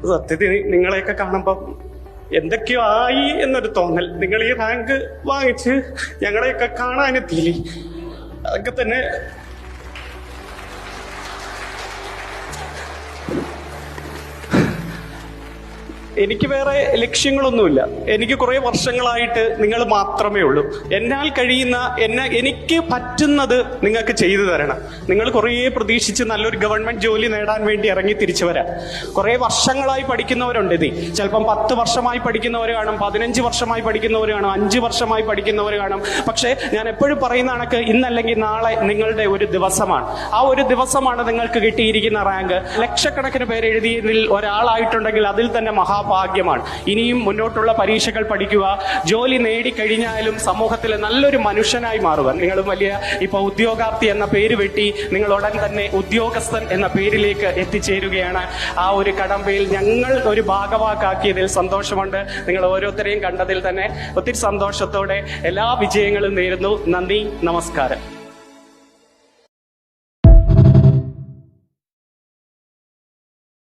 സത്യത്തിൽ നിങ്ങളെയൊക്കെ കാണുമ്പം എന്തൊക്കെയോ ആയി എന്നൊരു തോന്നൽ. നിങ്ങൾ ഈ റാങ്ക് വാങ്ങിച്ച് ഞങ്ങളെയൊക്കെ കാണാനെത്തിയില്ലേ, അതൊക്കെ തന്നെ എനിക്ക് വേറെ ലക്ഷ്യങ്ങളൊന്നുമില്ല. എനിക്ക് കുറെ വർഷങ്ങളായിട്ട് നിങ്ങൾ മാത്രമേ ഉള്ളൂ. എന്നാൽ കഴിയുന്ന എനിക്ക് പറ്റുന്നത് നിങ്ങൾക്ക് ചെയ്തു തരണം. നിങ്ങൾ കുറേ പ്രതീക്ഷിച്ച് നല്ലൊരു ഗവൺമെന്റ് ജോലി നേടാൻ വേണ്ടി ഇറങ്ങി തിരിച്ചു വരാം. കുറെ വർഷങ്ങളായി പഠിക്കുന്നവരുണ്ട്. ഇത് ചിലപ്പം 10 വർഷമായി പഠിക്കുന്നവർ കാണും, 15 വർഷമായി പഠിക്കുന്നവർ കാണും, 5 വർഷമായി പഠിക്കുന്നവർ കാണും. പക്ഷെ ഞാൻ എപ്പോഴും പറയുന്ന കണക്ക് ഇന്നല്ലെങ്കിൽ നാളെ നിങ്ങളുടെ ഒരു ദിവസമാണ്. ആ ഒരു ദിവസമാണ് നിങ്ങൾക്ക് കിട്ടിയിരിക്കുന്ന റാങ്ക്. ലക്ഷക്കണക്കിന് പേര് എഴുതിയതിൽ ഒരാളായിട്ടുണ്ടെങ്കിൽ അതിൽ തന്നെ ഭാഗ്യമാണ്. ഇനിയും മുന്നോട്ടുള്ള പരീക്ഷകൾ പഠിക്കുക, ജോലി നേടിക്കഴിഞ്ഞാലും സമൂഹത്തിലെ നല്ലൊരു മനുഷ്യനായി മാറുക. നിങ്ങൾ വലിയ ഉദ്യോഗാർത്ഥി എന്ന പേര് വെട്ടി നിങ്ങൾ ഉടൻ തന്നെ ഉദ്യോഗസ്ഥൻ എന്ന പേരിലേക്ക് എത്തിച്ചേരുകയാണ്. ആ ഒരു കടമ്പയിൽ ഞങ്ങൾ ഒരു ഭാഗവാക്കാക്കിയതിൽ സന്തോഷമുണ്ട്. നിങ്ങൾ ഓരോരുത്തരെയും കണ്ടതിൽ തന്നെ ഒത്തിരി സന്തോഷത്തോടെ എല്ലാ വിജയങ്ങളും നേരുന്നു. നന്ദി, നമസ്കാരം.